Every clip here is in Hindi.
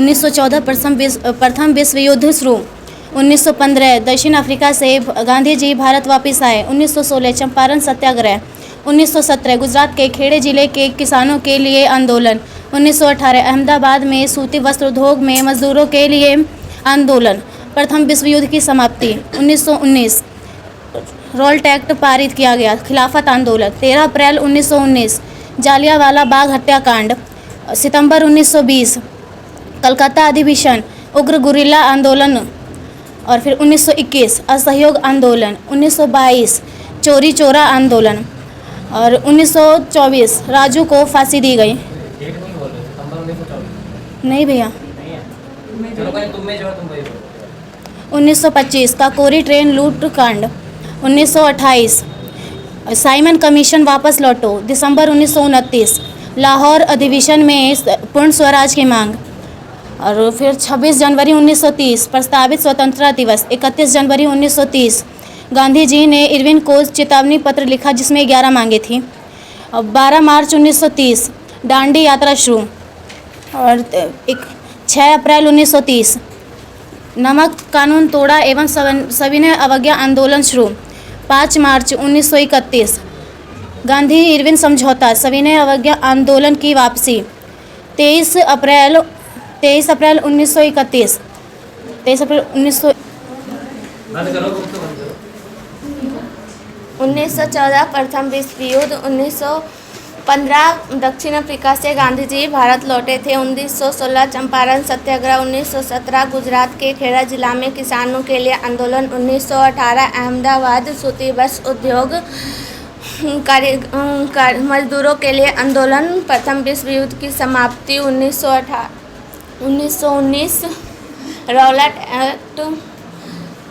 1914 प्रथम विश्व युद्ध शुरू। 1915 दक्षिण अफ्रीका से गांधी जी भारत वापस आए। 1916 चंपारण सत्याग्रह। 1917 गुजरात के खेड़े जिले के किसानों के लिए आंदोलन। 1918 अहमदाबाद में सूती वस्त्र उद्योग में मजदूरों के लिए आंदोलन। प्रथम विश्व युद्ध की समाप्ति। 1919 रोल्ट एक्ट पारित किया गया। खिलाफत आंदोलन। 13 अप्रैल 1919 जालियांवाला बाग हत्याकांड। सितंबर 1920 कलकत्ता अधिवेशन, उग्र गुरिल्ला आंदोलन। और फिर 1921 असहयोग आंदोलन। 1922 चोरी चोरा आंदोलन। और 1924 राजू को फांसी दी गई। नहीं भैया। 1925 काकोरी ट्रेन लूट कांड। 1928 साइमन कमीशन वापस लौटो। दिसंबर 1929 लाहौर अधिवेशन में पूर्ण स्वराज की मांग। और फिर 26 जनवरी 1930 प्रस्तावित स्वतंत्रता दिवस। 31 जनवरी 1930 गांधी जी ने इरविन को चेतावनी पत्र लिखा जिसमें 11 मांगे थी। और 12 मार्च 1930 दांडी यात्रा शुरू। और 6 अप्रैल 1930 नमक कानून तोड़ा एवं सविनय अवज्ञा आंदोलन शुरू। 5 मार्च 1931 गांधी इरविन समझौता सविनय अवज्ञा आंदोलन की वापसी। 23 अप्रैल 1931 1914 प्रथम विश्व युद्ध। 1915 दक्षिण अफ्रीका से गांधी जी भारत लौटे थे। 1916 चंपारण सत्याग्रह। 1917 गुजरात के खेड़ा जिला में किसानों के लिए आंदोलन। 1918 अहमदाबाद सूती वस्त्र उद्योग मजदूरों के लिए आंदोलन। प्रथम विश्व युद्ध की समाप्ति।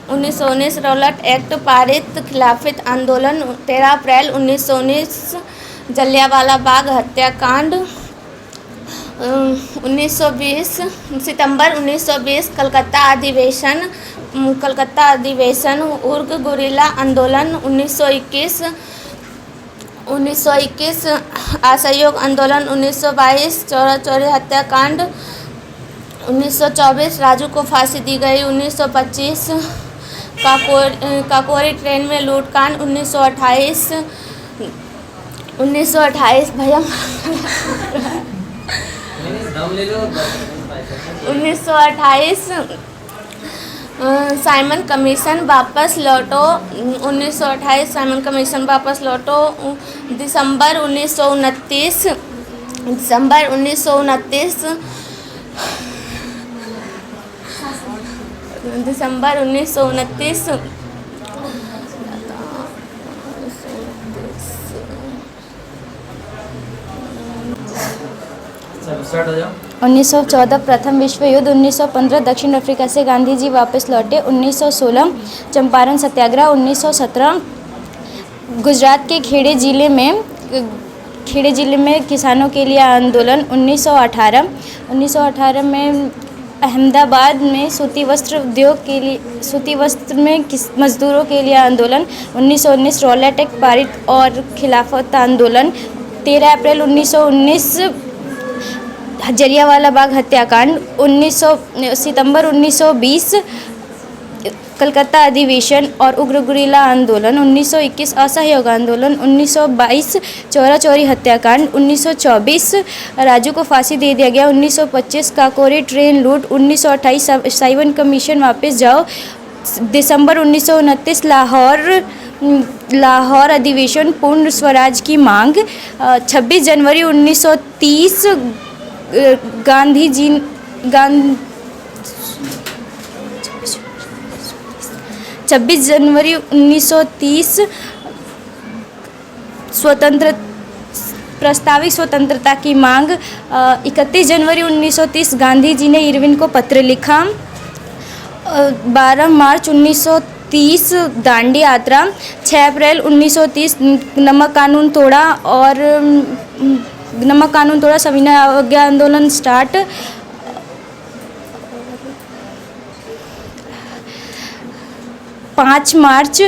1919 रौलट एक्ट पारित। खिलाफत आंदोलन। 13 अप्रैल 1919 जलियांवाला बाग हत्याकांड। 1920 सितंबर 1920 कलकत्ता अधिवेशन उग्र गुरिल्ला आंदोलन। 1921 असहयोग आंदोलन। 1922 चोरी हत्याकांड। 1924 राजू को फांसी दी गई। 1925 काकोरी ट्रेन में लूटकांड। 1928 भैया 1928 साइमन कमीशन वापस लौटो। 1928 साइमन कमीशन वापस लौटो। दिसंबर 1929 1914 प्रथम विश्व युद्ध। 1915 दक्षिण अफ्रीका से गांधी जी वापस लौटे। 1916 चंपारण सत्याग्रह। 1917 गुजरात के खेड़े जिले में किसानों के लिए आंदोलन। 1918 में अहमदाबाद में सूती वस्त्र में मजदूरों के लिए आंदोलन। 1919 रौलट एक्ट पारित और खिलाफत आंदोलन। 13 अप्रैल 1919 जलियांवाला बाग हत्याकांड। 19 सितंबर 1920 कलकत्ता अधिवेशन और उग्र गुरिल्ला आंदोलन। 1921 असहयोग आंदोलन। 1922 चोरी हत्याकांड। 1924 राजू को फांसी दे दिया गया। 1925 काकोरी ट्रेन लूट। 1928 साइमन कमीशन वापस जाओ। दिसंबर 1929 लाहौर अधिवेशन पूर्ण स्वराज की मांग। 26 जनवरी 1930 26 जनवरी 1930 प्रस्तावित स्वतंत्रता की मांग। 31 जनवरी 1930 गांधी जी ने इरविन को पत्र लिखा। 12 मार्च 1930 दांडी यात्रा। 6 अप्रैल 1930 नमक कानून तोड़ा सविनय अवज्ञा आंदोलन स्टार्ट। 5 मार्च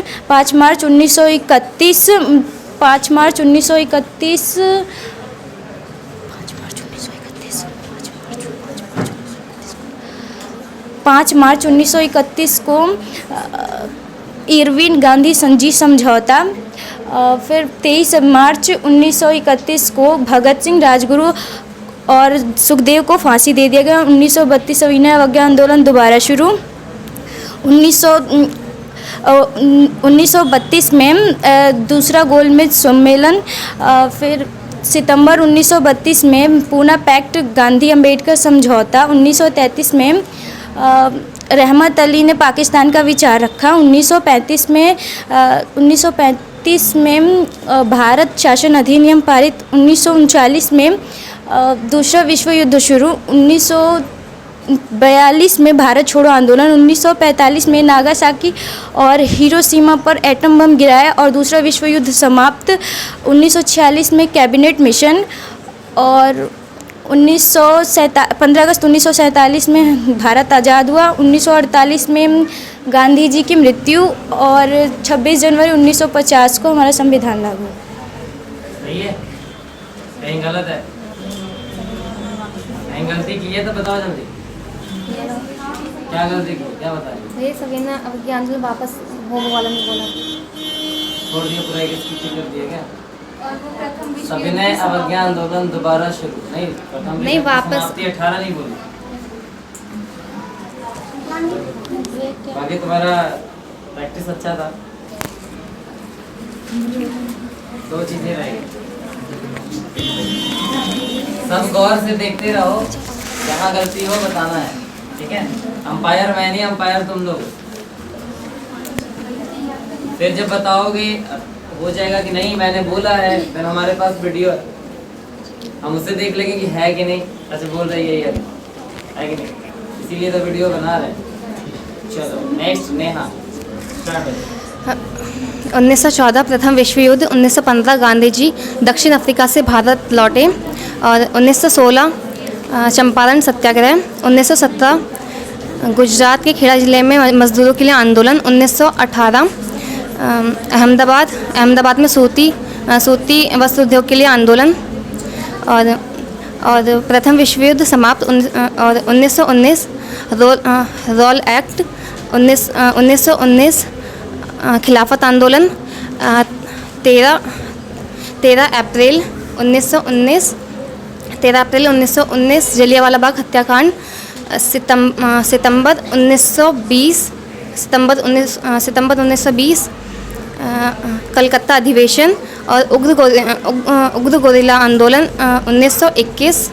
1931 5 5 मार्च 1931 को इरविन गांधी संजी समझौता। फिर 23 मार्च 1931 को भगत सिंह, राजगुरु और सुखदेव को फांसी दे दिया गया। 1932 सविनय अवज्ञा आंदोलन दोबारा शुरू। 1932 में दूसरा गोलमेज सम्मेलन। फिर सितंबर 1932 में पूना पैक्ट, गांधी अंबेडकर समझौता। 1933 में रहमत अली ने पाकिस्तान का विचार रखा। 1935 में भारत शासन अधिनियम पारित। 1939 में दूसरा विश्व युद्ध शुरू। 1942 में भारत छोड़ो आंदोलन। 1945 में नागासाकी और हिरोशिमा पर एटम बम गिराया और दूसरा विश्व युद्ध समाप्त। 1946 में कैबिनेट मिशन और 15 अगस्त 1947 में भारत आज़ाद हुआ। 1948 में गांधी जी की मृत्यु और 26 जनवरी 1950 को हमारा संविधान लागू हुआ। सही है? कहीं गलत है? कहीं गलती की है तो बताओ जल्दी। क्या गलती की? क्या बता रही? ये सविनय अवज्ञा आंदोलन वापस होने वाला नहीं बोला। छोड़ दिया पूरा, एक स्किप कर दिया क्या? सविनय अवज्ञा आंदोलन दोबारा शुरू नहीं, प्रथम नहीं, वापस 18 नहीं बोली। बाकी तुम्हारा प्रैक्टिस अच्छा था। दो चीजें रह गई, सब गौर से देखते रहो, जहाँ गलती हो बताना है, ठीक है? अंपायर मैं नहीं, अंपायर तुम लोग। फिर जब बताओगे हो जाएगा कि नहीं मैंने बोला है, फिर हमारे पास वीडियो है, हम उससे देख लेंगे कि है कि नहीं। अच्छा बोल रही है यार, है कि नहीं? इसीलिए तो वीडियो बना रहे हैं। चलो नेक्स्ट नेहा, स्टार्ट हो। 1914 प्रथम विश्व युद्ध। 1915 गांधी जी दक्षिण अफ्रीका से भारत लौटे और 1916 चंपारण सत्याग्रह। 1917 गुजरात के खेड़ा जिले में मजदूरों के लिए आंदोलन। 1918 अहमदाबाद में सूती वस्त्र उद्योग के लिए आंदोलन और प्रथम विश्व युद्ध समाप्त। और 1919 रोल एक्ट। 1919 खिलाफत आंदोलन। 13 अप्रैल 1919 जलियांवाला बाग हत्याकांड। सितंबर 1920 कलकत्ता अधिवेशन और उग्र गोरिल्ला आंदोलन। 1921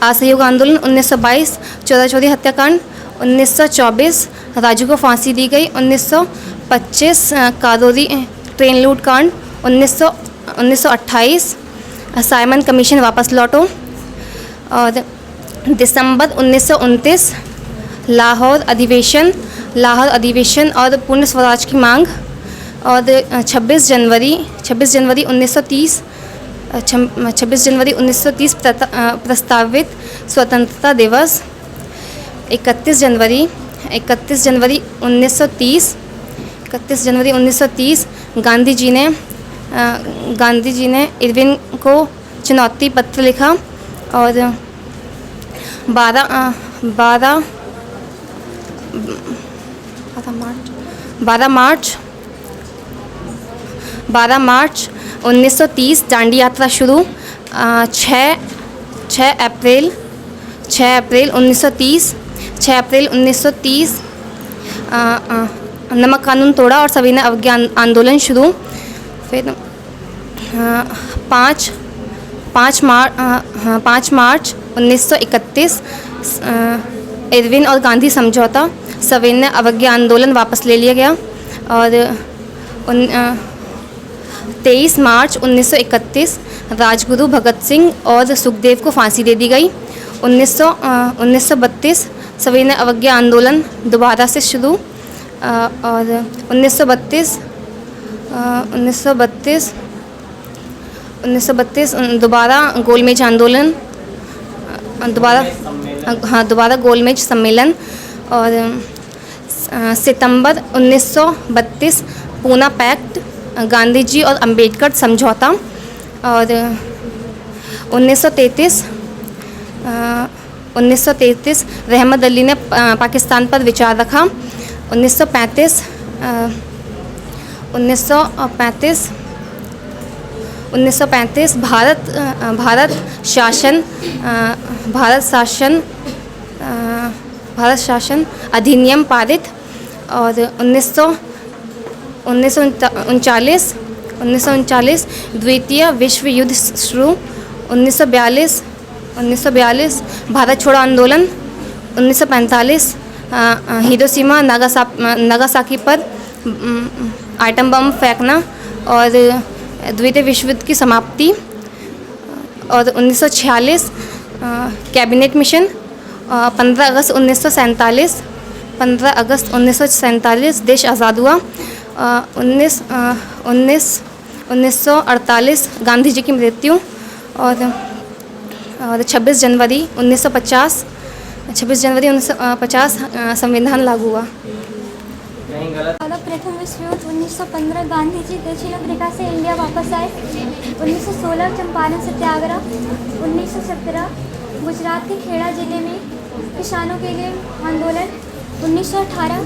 असहयोग आंदोलन। 1922 चौरी हत्याकांड। 1924 राजू को फांसी दी गई। 1925 कारोरी ट्रेन लूट कांड। 1928 साइमन कमीशन वापस लौटो। और दिसंबर 1929 लाहौर अधिवेशन और पूर्ण स्वराज की मांग। और 26 जनवरी 1930 प्रस्तावित स्वतंत्रता दिवस। 31 जनवरी 1930 गांधी जी ने इरविन को चुनौती पत्र लिखा। और 12 मार्च 1930 दांडी यात्रा शुरू। 6 अप्रैल 1930 नमक कानून तोड़ा और सविनय अवज्ञा आंदोलन शुरू। फिर 5 मार्च 1931 इरविन और गांधी समझौता। सविनय अवज्ञा आंदोलन वापस ले लिया गया। और 23 मार्च 1931 राजगुरु भगत सिंह और सुखदेव को फांसी दे दी गई। 1932 सविनय अवज्ञा आंदोलन दोबारा से शुरू। और 1932 दोबारा गोलमेज आंदोलन, दोबारा गोलमेज सम्मेलन। और सितंबर 1932 पूना पैक्ट, गांधी जी और अंबेडकर समझौता। और 1933 1933 रहमत अली ने पाकिस्तान पर विचार रखा। 1935 भारत शासन अधिनियम पारित। और 1939 द्वितीय विश्व युद्ध शुरू। 1942 भारत छोड़ो आंदोलन। 1945 हिरोशिमा नागासाकी पर आइटम बम फेंकना और द्वितीय विश्व युद्ध की समाप्ति। और 1946 कैबिनेट मिशन। 15 अगस्त 1947 देश आज़ाद हुआ। 1948 गांधी जी की मृत्यु। और 26 जनवरी 1950 संविधान लागू हुआ। कहीं गलत? प्रथम विश्व युद्ध 1915 गांधी जी दक्षिण अफ्रीका से इंडिया वापस आए। 1916 चंपारण सत्याग्रह। 1917 गुजरात के खेड़ा जिले में किसानों के लिए आंदोलन। 1918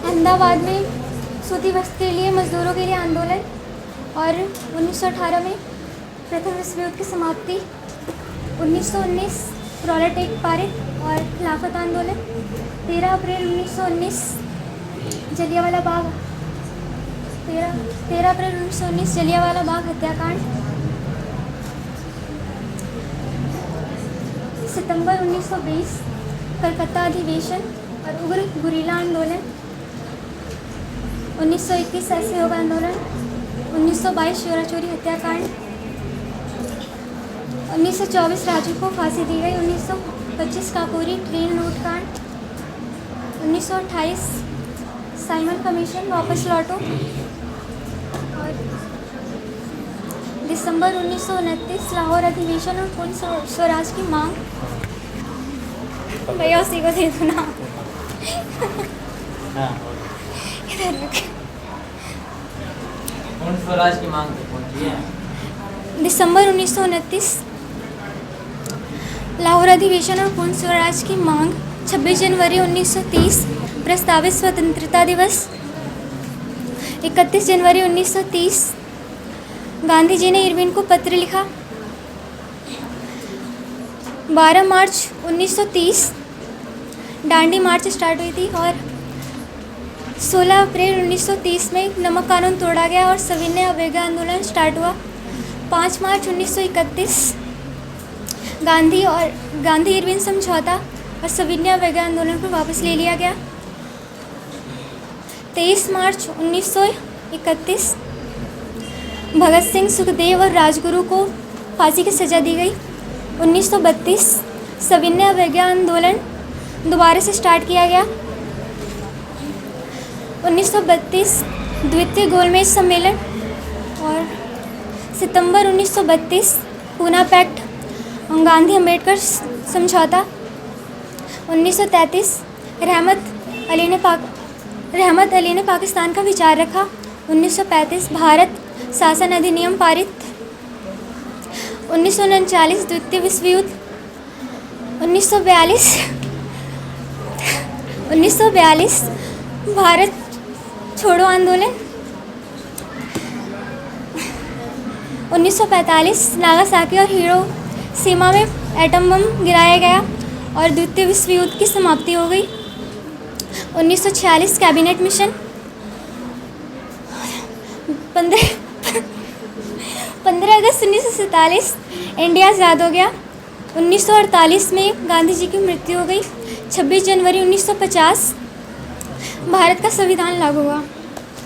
अहमदाबाद में सूती वस्त्र के लिए मजदूरों के लिए आंदोलन। और 1918 में प्रथम विश्व युद्ध की समाप्ति। 1919 रॉलेट एक्ट पारित और खिलाफत आंदोलन। 13 अप्रैल 1919 जलियांवाला बाग 13 अप्रैल 1919 जलियांवाला बाग हत्याकांड। सितंबर 1920 कलकत्ता अधिवेशन और उग्र गुरिल्ला आंदोलन। 1921 असहयोग आंदोलन। 1922 चोरा चोरी हत्याकांड। 1924 राजू को फांसी दी गई। 1925 काकोरी ट्रेन लूट कांड। 1928 साइमन कमीशन वापस लौटो। और दिसंबर 1929 लाहौर अधिवेशन और पूर्ण स्वराज की मांग। भैया उसी को दे दो ना। पूर्ण स्वराज की मांग तक पहुंची है। दिसंबर 1929 लाहौर अधिवेशन और पूर्ण स्वराज की मांग। 26 जनवरी 1930 प्रस्तावित स्वतंत्रता दिवस। 31 जनवरी 1930 गांधी जी ने इरविन को पत्र लिखा। 12 मार्च 1930 डांडी मार्च स्टार्ट हुई थी। और 16 अप्रैल 1930 में नमक कानून तोड़ा गया और सविनय अवज्ञा आंदोलन स्टार्ट हुआ। 5 मार्च 1931 गांधी इरविन समझौता और सविनय अवज्ञा आंदोलन को वापस ले लिया गया। 23 मार्च 1931 भगत सिंह, सुखदेव और राजगुरु को फांसी की सज़ा दी गई। 1932 सविनय अवज्ञा आंदोलन दोबारा से स्टार्ट किया गया। 1932 द्वितीय गोलमेज सम्मेलन। और सितंबर 1932 पूना पैक्ट गांधी अम्बेडकर समझौता। 1933 रहमत अली ने पाकिस्तान का विचार रखा। 1935 भारत शासन अधिनियम पारित। 1939 द्वितीय विश्व युद्ध। 1942 भारत छोड़ो आंदोलन। 1945 नागासाकी और हिरोशिमा में एटम बम गिराया गया और द्वितीय विश्व युद्ध की समाप्ति हो गई। 1946 कैबिनेट मिशन। 15 अगस्त 1947 इंडिया आज़ाद हो गया। 1948 में गांधी जी की मृत्यु हो गई। 26 जनवरी 1950 भारत का संविधान लागू हुआ।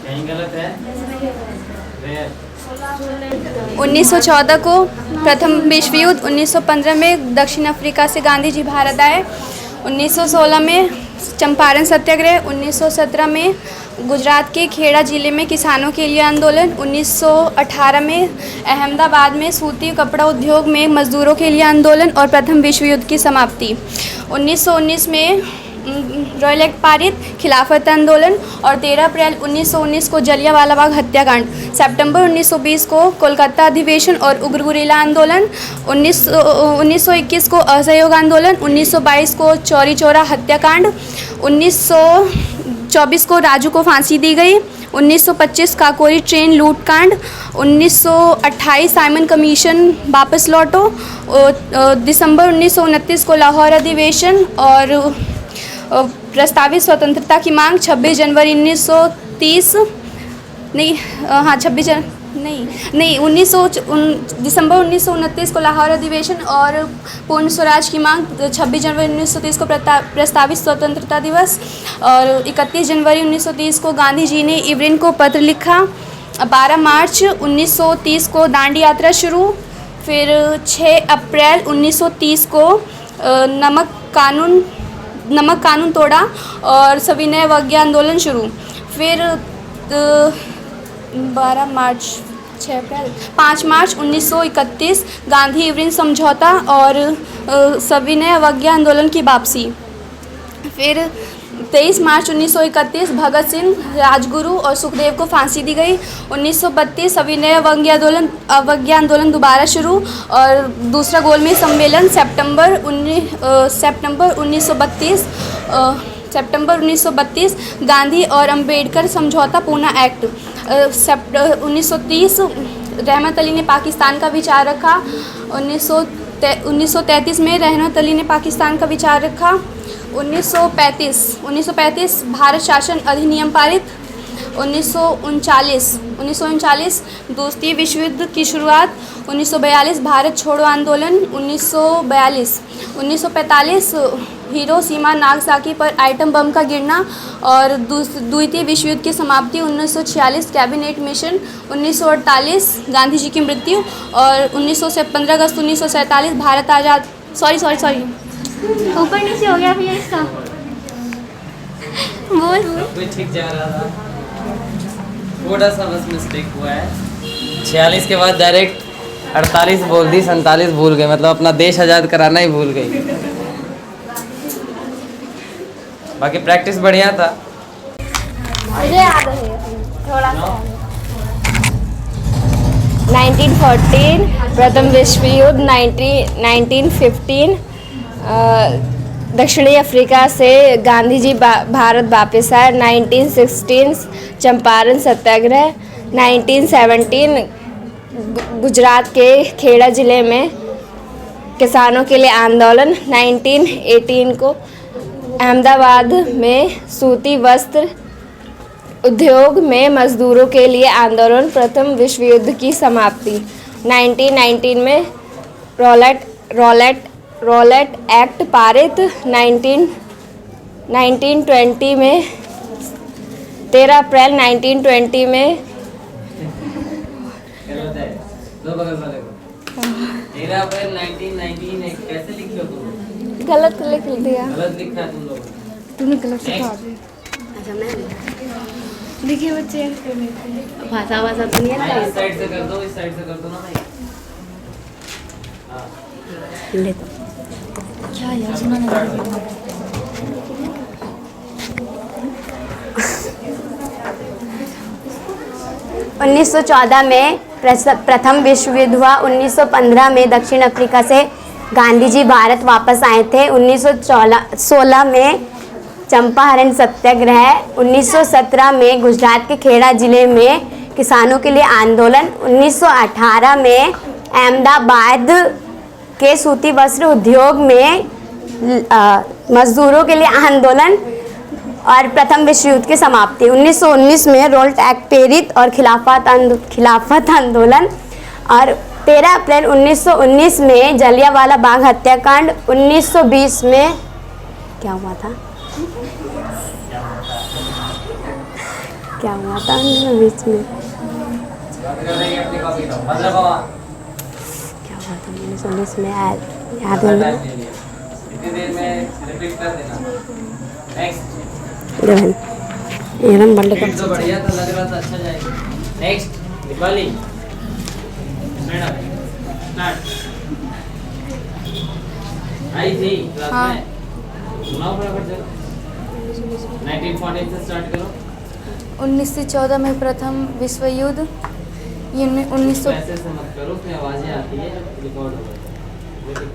कहीं गलत है? 1914 को प्रथम विश्व युद्ध। 1915 में दक्षिण अफ्रीका से गांधी जी भारत आए। 1916 में चंपारण सत्याग्रह। 1917 में गुजरात के खेड़ा जिले में किसानों के लिए आंदोलन। 1918 में अहमदाबाद में सूती कपड़ा उद्योग में मजदूरों के लिए आंदोलन और प्रथम विश्व युद्ध की समाप्ति। 1919 में रॉयल एक्ट पारित, खिलाफत आंदोलन और 13 अप्रैल 1919 को जलियांवाला बाग हत्याकांड। सितंबर 1920 को कोलकाता अधिवेशन और उग्र गुरिल्ला आंदोलन, 1921 को असहयोग आंदोलन, 1922 को चौरी चौरा हत्याकांड, 1924 को राजू को फांसी दी गई, 1925 काकोरी ट्रेन लूटकांड, 1928 साइमन कमीशन वापस लौटो, दिसंबर 1929 को लाहौर अधिवेशन और प्रस्तावित स्वतंत्रता की मांग, 26 जनवरी 1930 नहीं हाँ 26 जन नहीं 19 दिसंबर 1929 को लाहौर अधिवेशन और पूर्ण स्वराज की मांग, 26 जनवरी 1930 को प्रस्तावित स्वतंत्रता दिवस और 31 जनवरी 1930 को गांधी जी ने इवरिन को पत्र लिखा, 12 मार्च 1930 को दांडी यात्रा शुरू, फिर 6 अप्रैल 1930 को नमक कानून तोड़ा और सविनय अवज्ञा आंदोलन शुरू, फिर 12 मार्च 6 अप्रैल 5 मार्च 1931 गांधी इवरिन समझौता और सविनय अवज्ञा आंदोलन की वापसी, फिर 23 मार्च 1931 भगत सिंह, राजगुरु और सुखदेव को फांसी दी गई, 1932 सविनय अवज्ञा आंदोलन दोबारा शुरू और दूसरा गोलमेज सम्मेलन सितंबर 1932 गांधी और अंबेडकर समझौता पूना एक्ट, 1930 रहमत अली ने पाकिस्तान का विचार रखा, 1933 में रहमत अली ने पाकिस्तान का विचार रखा, 1935 भारत शासन अधिनियम पारित, 1939 दूसरी विश्व युद्ध की शुरुआत, 1942 भारत छोड़ो आंदोलन, 1945 हिरोशिमा नागासाकी पर आइटम बम का गिरना और द्वितीय विश्व युद्ध की समाप्ति, 1946 कैबिनेट मिशन, 1948 गांधी जी की मृत्यु और 15 अगस्त 1947 भारत आज़ाद। सॉरी ऊपर नीचे हो गया भैया इसका। बोल कुछ ठीक जा रहा था, थोड़ा सा बस मिस्टेक हुआ है। 46 के बाद डायरेक्ट 48 बोल दी, 47 भूल गए, मतलब अपना देश आज़ाद कराना ही भूल गई। बाकी प्रैक्टिस बढ़िया था। मुझे याद है थोड़ा सा। 1914 प्रथम विश्व युद्ध, 1915 दक्षिणी अफ्रीका से गांधी जी भारत वापस आए, 1916 चंपारण सत्याग्रह, 1917 गुजरात के खेड़ा ज़िले में किसानों के लिए आंदोलन, 1918 को अहमदाबाद में सूती वस्त्र उद्योग में मजदूरों के लिए आंदोलन, प्रथम विश्व युद्ध की समाप्ति, 1919 में रॉलेट एक्ट पारित, 1920 में 13 अप्रैल 1920 में 13 अप्रैल 1919 कैसे लिख लो तुम? गलत लिख दिया। गलत लिखा है तुम लोगों ने। तुमने गलत सिखा दिया। देखिए बच्चे भाषा तो नहीं है। इस साइड से कर दो, इस साइड से कर दो ना भाई। हाँ। ले तो क्या यार सुना नहीं। 1914 में प्रथम विश्व युद्ध हुआ। 1915 में दक्षिण अफ्रीका से गांधी जी भारत वापस आए थे। 1916 में चंपारण सत्याग्रह, 1917 में गुजरात के खेड़ा जिले में किसानों के लिए आंदोलन, 1918 में अहमदाबाद के सूती वस्त्र उद्योग में मजदूरों के लिए आंदोलन और प्रथम विश्व युद्ध की समाप्ति। 1919 में रोल्ट एक्ट पेरित और खिलाफत आंदोलन और 13 अप्रैल 1919 में जलियांवाला बाग हत्याकांड। 1920 में क्या हुआ था बीच में क्या हुआ था 1919 में याद नहीं। एकदम बढ़िया तो बढ़िया था, लग रहा था अच्छा जाएगा। Next Deepali madam start I थी क्लास में, सुनाओ फटाफट जरा। 1914 से स्टार्ट करो। 1914 में प्रथम विश्व युद्ध, ये 1900 ऐसे से मत करो, उसमें आवाज़ें आती है, रिकॉर्ड हो जाता है।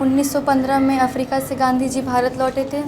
1915 में अफ्रीका से गांधी जी भारत लौटे थे।